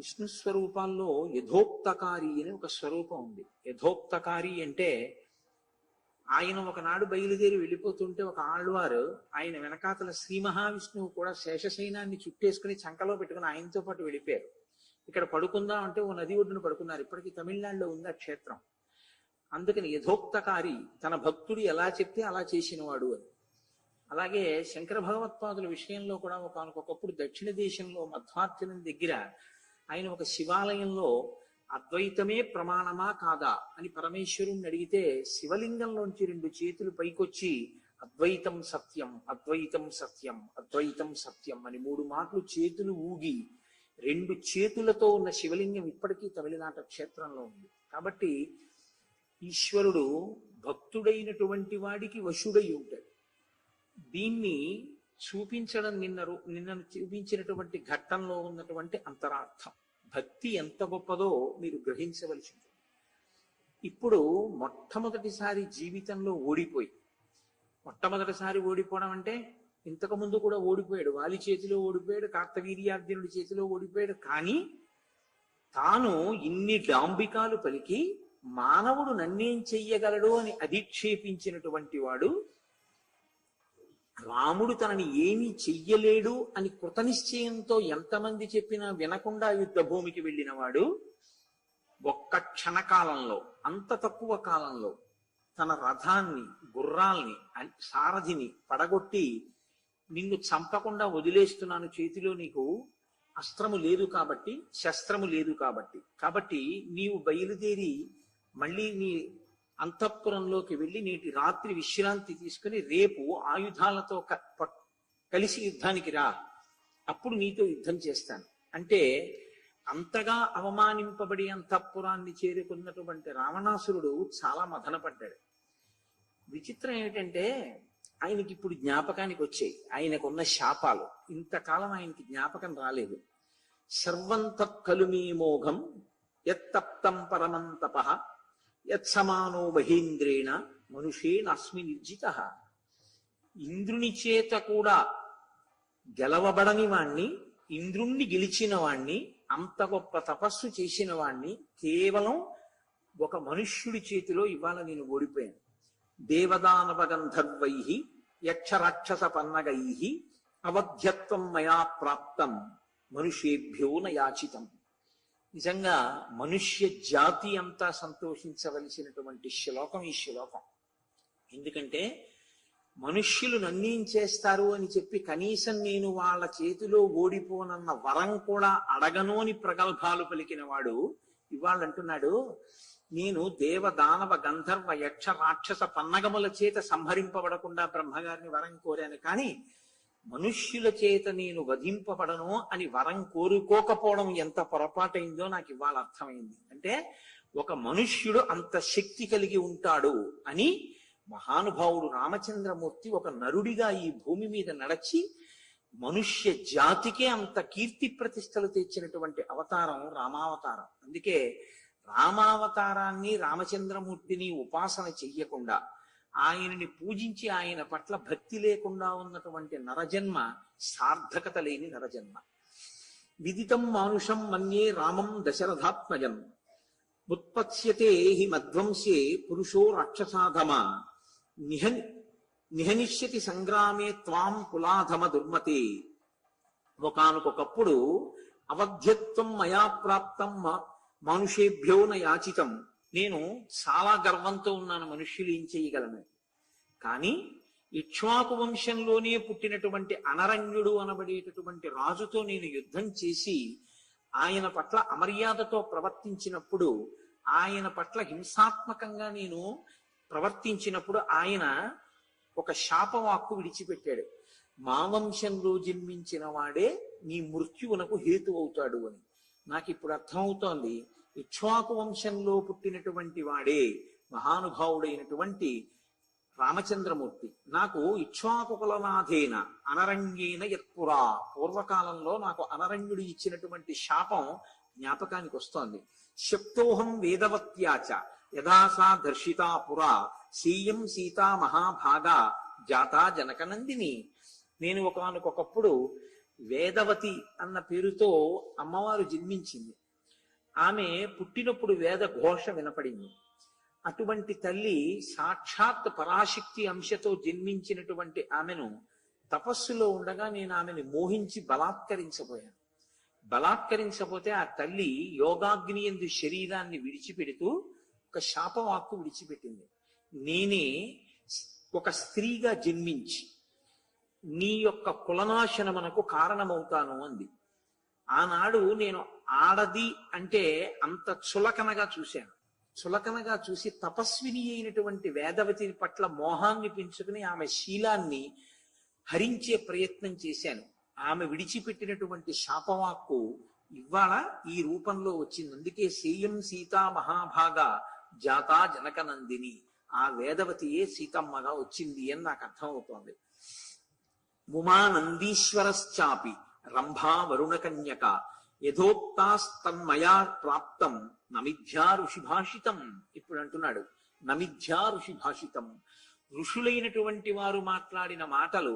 విష్ణు స్వరూపాల్లో యథోక్తకారి అని ఒక స్వరూపం ఉంది. యథోక్తకారి అంటే ఆయన ఒకనాడు బయలుదేరి వెళ్ళిపోతుంటే ఒక ఆళ్వారు ఆయన వెనకాతల శ్రీ మహావిష్ణువు కూడా శేషశైనాన్ని చుట్టేసుకుని చంకలో పెట్టుకుని ఆయనతో పాటు వెళ్ళిపోయారు. ఇక్కడ పడుకుందాం అంటే ఓ నది ఒడ్డున పడుకున్నారు. ఇప్పటికీ తమిళనాడులో ఉంది ఆ క్షేత్రం. అందుకని యథోక్తకారి, తన భక్తుడు ఎలా చెప్తే అలా చేసినవాడు అని. అలాగే శంకర భగవత్పాదుల విషయంలో కూడా ఒకనకొకప్పుడు దక్షిణ దేశంలో మధ్వార్జునం దగ్గర ఆయన ఒక శివాలయంలో అద్వైతమే ప్రమాణమా కాదా అని పరమేశ్వరుణ్ణి అడిగితే శివలింగంలోంచి 2 చేతులు పైకొచ్చి అద్వైతం సత్యం, అద్వైతం సత్యం, అద్వైతం సత్యం అని 3 మాటలు చేతులు ఊగి 2 చేతులతో ఉన్న శివలింగం ఇప్పటికీ తమిళనాట క్షేత్రంలో ఉంది. కాబట్టి ఈశ్వరుడు భక్తుడైనటువంటి వాడికి వశుడై ఉంటాడు. దీన్ని చూపించడం నిన్నను చూపించినటువంటి ఘట్టంలో ఉన్నటువంటి అంతరార్థం. భక్తి ఎంత గొప్పదో మీరు గ్రహించవలసి ఉంటుంది. ఇప్పుడు మొట్టమొదటిసారి జీవితంలో మొట్టమొదటిసారి ఓడిపోవడం అంటే ఇంతకు ముందు కూడా ఓడిపోయాడు. వాలి చేతిలో ఓడిపోయాడు, కార్తవీర్యార్జునుడి చేతిలో ఓడిపోయాడు. కానీ తాను ఇన్ని డాంబికాలు పలికి మానవుడు నన్నేం చెయ్యగలడు అని అధిక్షేపించినటువంటి వాడు, రాముడు తనని ఏమీ చెయ్యలేడు అని కృతనిశ్చయంతో ఎంతమంది చెప్పినా వినకుండా యుద్ధ భూమికి వెళ్ళిన వాడు, ఒక్క క్షణకాలంలో, అంత తక్కువ కాలంలో తన రథాన్ని, గుర్రాల్ని, సారథిని పడగొట్టి నిన్ను చంపకుండా వదిలేస్తున్నాను, చేతిలో నీకు అస్త్రము లేదు కాబట్టి, శస్త్రము లేదు కాబట్టి నీవు బయలుదేరి మళ్ళీ నీ అంతఃపురంలోకి వెళ్ళి నేటి రాత్రి విశ్రాంతి తీసుకుని రేపు ఆయుధాలతో కలిసి యుద్ధానికి రా, అప్పుడు నీతో యుద్ధం చేస్తాను అంటే అంతగా అవమానింపబడి అంతఃపురాన్ని చేరుకున్నటువంటి రావణాసురుడు చాలా మదనపడ్డాడు. విచిత్రం ఏమిటంటే ఆయనకి ఇప్పుడు జ్ఞాపకానికి వచ్చాయి ఆయనకున్న శాపాలు. ఇంతకాలం ఆయనకి జ్ఞాపకం రాలేదు. సర్వంతః మోఘం యత్తప్తం పరమం తపః యత్సమానో మహేంద్రేణ మనుషేనాస్మి నిర్జితః. ఇంద్రుని చేత కూడా గెలవబడని వాణ్ణి, ఇంద్రుణ్ణి గెలిచిన వాణ్ణి, అంత గొప్ప తపస్సు చేసిన వాణ్ణి కేవలం ఒక మనుష్యుడి చేతిలో ఇవాళ నేను ఓడిపోయాను. దేవదానవ గంధర్వై యక్షరాక్షస పన్నగై అవధ్యత్వం మయా ప్రాప్తం మనుషేభ్యో నయాచితం. నిజంగా మనుష్య జాతి అంతా సంతోషించవలసినటువంటి శ్లోకం ఈ శ్లోకం. ఎందుకంటే మనుష్యులు నన్నేం చేస్తారు అని చెప్పి కనీసం నేను వాళ్ళ చేతిలో ఓడిపోనన్న వరం కూడా అడగను అని ప్రగల్భాలు పలికిన వాడు ఇవాళ అంటున్నాడు, నేను దేవదానవ గంధర్వ యక్ష రాక్షస పన్నగముల చేత సంహరింపబడకుండా బ్రహ్మగారిని వరం కోరాను, కానీ మనుష్యుల చేత నేను వధింపబడను అని వరం కోరుకోకపోవడం ఎంత పొరపాటైందో నాకు ఇవాళ అర్థమైంది. అంటే ఒక మనుష్యుడు అంత శక్తి కలిగి ఉంటాడు అని మహానుభావుడు రామచంద్రమూర్తి ఒక నరుడిగా ఈ భూమి మీద నడచి మనుష్య జాతికే అంత కీర్తి ప్రతిష్టలు తెచ్చినటువంటి అవతారం రామావతారం. అందుకే రామావతారాన్ని, రామచంద్రమూర్తిని ఉపాసన చెయ్యకుండా, ఆయనని పూజించి ఆయన పట్ల భక్తి లేకుండా ఉన్నటువంటి నరజన్మ సార్థకత లేని నరజన్మ. విదితం మానుషం మన్యే రామం దశరథాత్మజం ఉత్పత్స్యతే హి మధ్వంసే పురుషో రాక్షసాధమ నిహనిష్యతి సంగ్రామే త్వాం కులాధమ దుర్మతే. ఒకానొకప్పుడు అవధ్యత్వం మయా ప్రాప్తం మానుషేభ్యో న యాచితం. నేను చాలా గర్వంతో ఉన్నాను, మనుష్యులు ఏం చేయగలను. కానీ ఇక్ష్వాకు వంశంలోనే పుట్టినటువంటి అనరణ్యుడు అనబడేటటువంటి రాజుతో నేను యుద్ధం చేసి ఆయన పట్ల అమర్యాదతో ప్రవర్తించినప్పుడు, ఆయన పట్ల హింసాత్మకంగా నేను ప్రవర్తించినప్పుడు ఆయన ఒక శాపవాక్కు విడిచిపెట్టాడు. మా వంశంలో జన్మించిన వాడే నీ మృత్యువునకు హేతు అవుతాడు అని. నాకు ఇప్పుడు అర్థమవుతోంది, ఇక్ష్వాకు వంశంలో పుట్టినటువంటి వాడే మహానుభావుడైనటువంటి రామచంద్రమూర్తి. నాకు ఇక్ష్వాకు కులనాథేన అనరణ్యేన యత్పురా, పూర్వకాలంలో నాకు అనరణ్యుడు ఇచ్చినటువంటి శాపం జ్ఞాపకానికి వస్తోంది. శక్తోహం వేదవత్యాచ యథాసా దర్శితా పురా సీయం సీతా మహాభాగా జాతా జనకనందిని. నేను ఒకానొకప్పుడు వేదవతి అన్న పేరుతో అమ్మవారు జన్మించింది. ఆమె పుట్టినప్పుడు వేద ఘోష వినపడింది. అటువంటి తల్లి సాక్షాత్ పరాశక్తి అంశతో జన్మించినటువంటి ఆమెను తపస్సులో ఉండగా నేను ఆమెను మోహించి బలాత్కరించబోయాను. బలాత్కరించబోతే ఆ తల్లి యోగాగ్ని యందు శరీరాన్ని విడిచిపెడుతూ ఒక శాపవాక్కు విడిచిపెట్టింది. నేనే ఒక స్త్రీగా జన్మించి నీ యొక్క కులనాశనమునకు కారణమవుతాను అంది. ఆనాడు నేను ఆడది అంటే అంత చులకనగా చూశాను. చులకనగా చూసి తపస్విని అయినటువంటి వేదవతి పట్ల మోహాన్ని పెంచుకుని ఆమె శీలాన్ని హరించే ప్రయత్నం చేశాను. ఆమె విడిచిపెట్టినటువంటి శాపవాక్కు ఇవాళ ఈ రూపంలో వచ్చింది. అందుకే సేయం సీతా మహాభాగా జాతా జనకనందిని, ఆ వేదవతియే సీతమ్మగా వచ్చింది అని నాకు అర్థమవుతోంది. ఉమానందీశ్వరశ్చాపి రంభా వరుణకన్యక యథోక్తాస్తన్మయా ప్రాప్తం నమిథ్యా ఋషిభాషితం. ఇప్పుడు అంటున్నాడు నమిథ్యా ఋషిభాషితం. ఋషులైనటువంటి వారు మాట్లాడిన మాటలు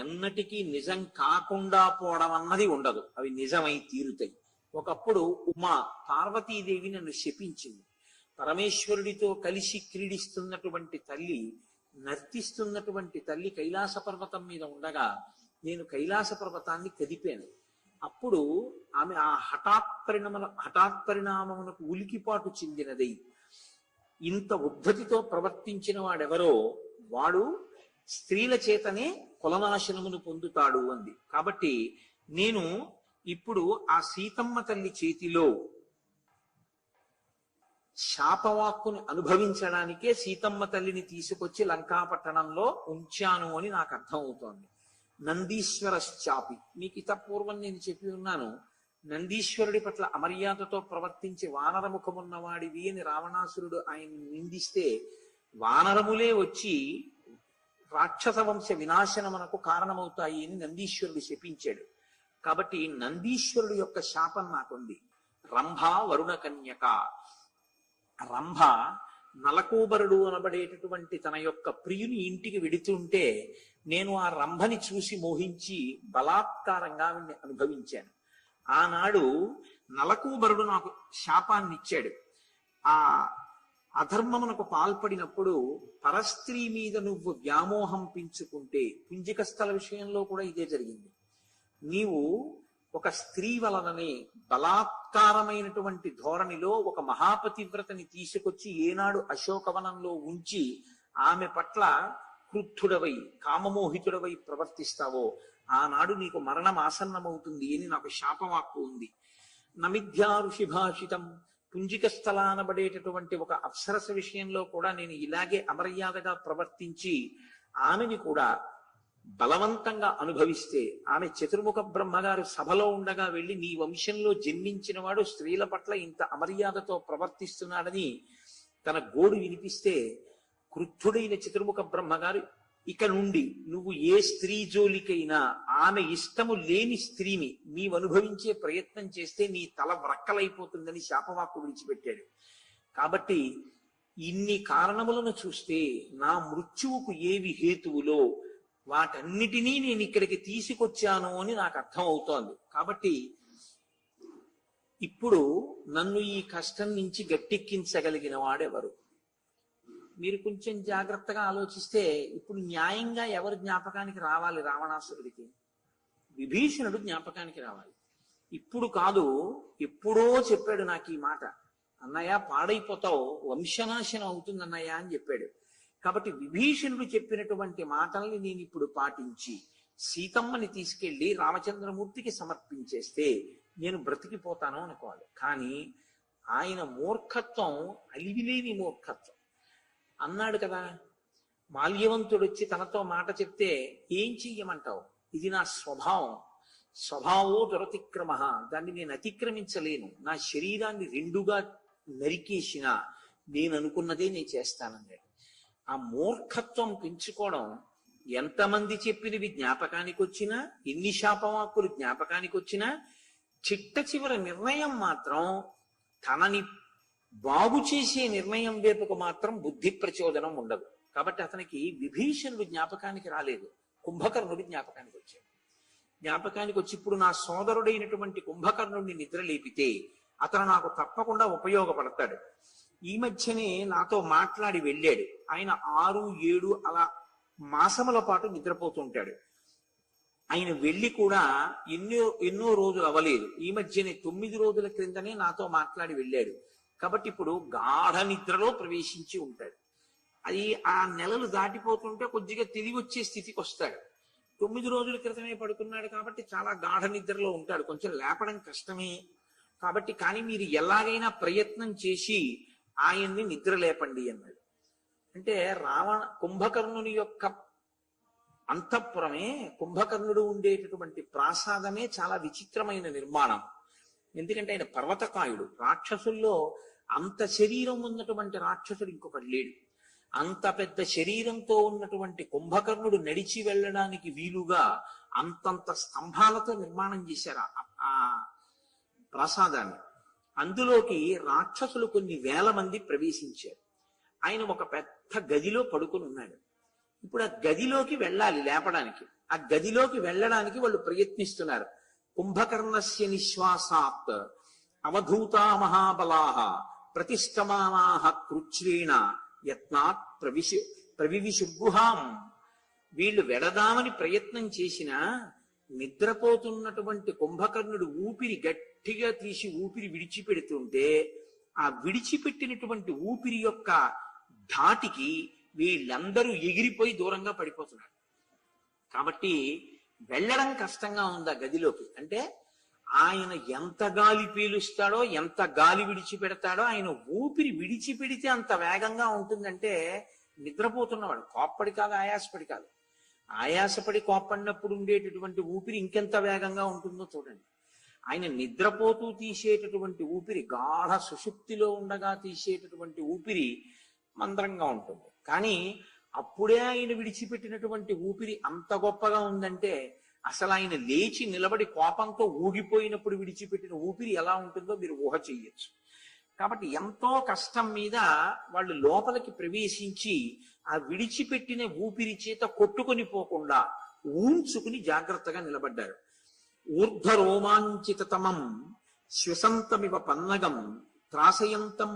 ఎన్నటికీ నిజం కాకుండా పోవడం అన్నది ఉండదు, అవి నిజమై తీరుతాయి. ఒకప్పుడు ఉమా పార్వతీదేవి నన్ను శపించింది. పరమేశ్వరుడితో కలిసి క్రీడిస్తున్నటువంటి తల్లి, నర్తిస్తున్నటువంటి తల్లి కైలాస పర్వతం మీద ఉండగా నేను కైలాస పర్వతాన్ని కదిపాను. అప్పుడు ఆమె ఆ హఠాత్ పరిణామమునకు ఉలికిపాటు చెందినదై ఇంత ఉద్ధతితో ప్రవర్తించిన వాడెవరో వాడు స్త్రీల చేతనే కులనాశనమును పొందుతాడు అంది. కాబట్టి నేను ఇప్పుడు ఆ సీతమ్మ తల్లి చేతిలో శాపవాక్కుని అనుభవించడానికే సీతమ్మ తల్లిని తీసుకొచ్చి లంకాపట్టణంలో ఉంచాను అని నాకు అర్థం అవుతోంది. నందీశ్వరశ్చాపి, మీకు ఇతపూర్వం నేను చెప్పి ఉన్నాను, నందీశ్వరుడి పట్ల అమర్యాదతో ప్రవర్తించి వానరముఖమున్నవాడివి అని రావణాసురుడు ఆయన నిందిస్తే వానరములే వచ్చి రాక్షస వంశ వినాశనమునకు కారణమవుతాయి అని నందీశ్వరుడు శపించాడు. కాబట్టి నందీశ్వరుడు యొక్క శాపం నాకుంది. రంభ వరుణ కన్యక. రంభ నలకూబరుడు అనబడేటటువంటి తన యొక్క ప్రియుని ఇంటికి వెడుతుంటే నేను ఆ రంభని చూసి మోహించి బలాత్కారంగా అనుభవించాను. ఆనాడు నలకూబరుడు నాకు శాపాన్ని ఇచ్చాడు. ఆ అధర్మమునకు పాల్పడినప్పుడు పరస్త్రీ మీద నువ్వు వ్యామోహం పెంచుకుంటే, పుంజిక స్థల విషయంలో కూడా ఇదే జరిగింది. నీవు ఒక స్త్రీ వలననే బలాత్కారమైనటువంటి ధోరణిలో ఒక మహాపతివ్రతని తీసుకొచ్చి ఏనాడు అశోకవనంలో ఉంచి ఆమె పట్ల క్రుద్ధుడవై కామమోహితుడవై ప్రవర్తిస్తావో ఆనాడు నీకు మరణం ఆసన్నమవుతుంది అని నాకు శాపవాక్కు ఉంది. నమిథ్యా ఋషిభాషితం. పుంజిక స్థలానబడేటటువంటి ఒక అప్సరస విషయంలో కూడా నేను ఇలాగే అమర్యాదగా ప్రవర్తించి ఆమెని కూడా బలవంతంగా అనుభవిస్తే, ఆమె చతుర్ముఖ బ్రహ్మగారు సభలో ఉండగా వెళ్ళి నీ వంశంలో జన్మించిన వాడు స్త్రీల పట్ల ఇంత అమర్యాదతో ప్రవర్తిస్తున్నాడని తన గోడు వినిపిస్తే, క్రుద్ధుడైన చతుర్ముఖ బ్రహ్మగారు ఇక నుండి నువ్వు ఏ స్త్రీ జోలికైనా ఆమె ఇష్టము లేని స్త్రీని నీవు అనుభవించే ప్రయత్నం చేస్తే నీ తల వ్రక్కలైపోతుందని శాపవాక్కు విడిచిపెట్టాడు. కాబట్టి ఇన్ని కారణములను చూస్తే నా మృత్యువుకు ఏవి హేతువులో వాటన్నిటినీ నేను ఇక్కడికి తీసుకొచ్చాను అని నాకు అర్థం అవుతోంది. కాబట్టి ఇప్పుడు నన్ను ఈ కష్టం నుంచి గట్టెక్కించగలిగిన వాడెవరు? మీరు కొంచెం జాగ్రత్తగా ఆలోచిస్తే ఇప్పుడు న్యాయంగా ఎవరు జ్ఞాపకానికి రావాలి? రావణాసురుడికి విభీషణుడు జ్ఞాపకానికి రావాలి. ఇప్పుడు కాదు, ఎప్పుడో చెప్పాడు నాకు ఈ మాట, అన్నయ్య పాడైపోతావు, వంశనాశనం అవుతుంది అన్నయ్య అని చెప్పాడు. కాబట్టి విభీషణుడు చెప్పినటువంటి మాటల్ని నేను ఇప్పుడు పాటించి సీతమ్మని తీసుకెళ్లి రామచంద్రమూర్తికి సమర్పించేస్తే నేను బ్రతికిపోతాను అనుకోవాలి. కానీ ఆయన మూర్ఖత్వం అలివిలేని మూర్ఖత్వం. అన్నాడు కదా, మాల్యవంతుడు వచ్చి తనతో మాట చెప్తే ఏం చెయ్యమంటావు? ఇది నా స్వభావం, స్వభావో దురతిక్రమ, దాన్ని నేను అతిక్రమించలేను. నా శరీరాన్ని రెండుగా నరికేసిన నేను అనుకున్నదే నేను చేస్తానన్నాడు. ఆ మూర్ఖత్వం పెంచుకోవడం, ఎంతమంది చెప్పినవి జ్ఞాపకానికి వచ్చినా, ఎన్ని శాపవాక్కులు జ్ఞాపకానికి వచ్చినా చిట్ట చివరి నిర్ణయం మాత్రం తనని బాగు చేసే నిర్ణయం వైపుకు మాత్రం బుద్ధి ప్రచోదనం ఉండదు. కాబట్టి అతనికి విభీషణుడు జ్ఞాపకానికి రాలేదు, కుంభకర్ణుడు జ్ఞాపకానికి వచ్చాడు. జ్ఞాపకానికి వచ్చి ఇప్పుడు నా సోదరుడైనటువంటి కుంభకర్ణుడిని నిద్ర లేపితే అతను నాకు తప్పకుండా ఉపయోగపడతాడు. ఈ మధ్యనే నాతో మాట్లాడి వెళ్ళాడు. ఆయన 6, 7 అలా మాసముల పాటు నిద్రపోతుంటాడు. ఆయన వెళ్ళి కూడా ఎన్నో రోజులు అవ్వలేదు. ఈ మధ్యనే 9 రోజుల క్రిందనే నాతో మాట్లాడి వెళ్ళాడు. కాబట్టి ఇప్పుడు గాఢ నిద్రలో ప్రవేశించి ఉంటాడు. అది ఆ నెలలు దాటిపోతుంటే కొద్దిగా తిరిగి వచ్చే స్థితికి వస్తాడు. 9 రోజుల క్రితమే పడుకున్నాడు కాబట్టి చాలా గాఢ నిద్రలో ఉంటాడు. కొంచెం లేపడం కష్టమే కాబట్టి, కానీ మీరు ఎలాగైనా ప్రయత్నం చేసి ఆయన్ని నిద్ర లేపండి అన్నాడు. అంటే కుంభకర్ణుని యొక్క అంతఃపురమే, కుంభకర్ణుడు ఉండేటటువంటి ప్రాసాదమే చాలా విచిత్రమైన నిర్మాణం. ఎందుకంటే ఆయన పర్వతకాయుడు. రాక్షసుల్లో అంత శరీరం ఉన్నటువంటి రాక్షసుడు ఇంకొకటి లేడు. అంత పెద్ద శరీరంతో ఉన్నటువంటి కుంభకర్ణుడు నడిచి వెళ్ళడానికి వీలుగా అంతంత స్తంభాలతో నిర్మాణం చేశారు ఆ ప్రసాదాన్ని. అందులోకి రాక్షసులు కొన్ని వేల మంది ప్రవేశించారు. ఆయన ఒక పెద్ద గదిలో పడుకుని ఉన్నాడు. ఇప్పుడు ఆ గదిలోకి వెళ్ళాలి లేపడానికి. ఆ గదిలోకి వెళ్ళడానికి వాళ్ళు ప్రయత్నిస్తున్నారు. కుంభకర్ణస్య నిశ్వాసాత్ అవధూతా మహాబలాహ ప్రతిష్టమానాహ కృచ్రేణ యత్నాత్ ప్రవివిశుగుహాం. వీళ్ళు వెడదామని ప్రయత్నం చేసినా నిద్రపోతున్నటువంటి కుంభకర్ణుడు ఊపిరి గట్టిగా తీసి ఊపిరి విడిచిపెడుతుంటే ఆ విడిచిపెట్టినటువంటి ఊపిరి యొక్క ధాటికి వీళ్ళందరూ ఎగిరిపోయి దూరంగా పడిపోతున్నారు. కాబట్టి వెళ్ళడం కష్టంగా ఉంది ఆ గదిలోకి. అంటే ఆయన ఎంత గాలి పీలుస్తాడో, ఎంత గాలి విడిచిపెడతాడో, ఆయన ఊపిరి విడిచిపెడితే అంత వేగంగా ఉంటుందంటే నిద్రపోతున్నవాడు కోప్పడి కాదు, ఆయాసపడి కాదు. ఆయాసపడి కోప్పడినప్పుడు ఉండేటటువంటి ఊపిరి ఇంకెంత వేగంగా ఉంటుందో చూడండి. ఆయన నిద్రపోతూ తీసేటటువంటి ఊపిరి, గాఢ సుషుప్తిలో ఉండగా తీసేటటువంటి ఊపిరి మందరంగా ఉంటుంది. కానీ అప్పుడే ఆయన విడిచిపెట్టినటువంటి ఊపిరి అంత గొప్పగా ఉందంటే అసలు ఆయన లేచి నిలబడి కోపంతో ఊగిపోయినప్పుడు విడిచిపెట్టిన ఊపిరి ఎలా ఉంటుందో మీరు ఊహ చెయ్యొచ్చు. కాబట్టి ఎంతో కష్టం మీద వాళ్ళు లోపలికి ప్రవేశించి ఆ విడిచిపెట్టిన ఊపిరి చేత కొట్టుకొని పోకుండా ఊంచుకుని జాగ్రత్తగా నిలబడ్డారు. ఊర్ధ రోమాంచితమం శ్వసంతమివ పన్నగం త్రాసయంతం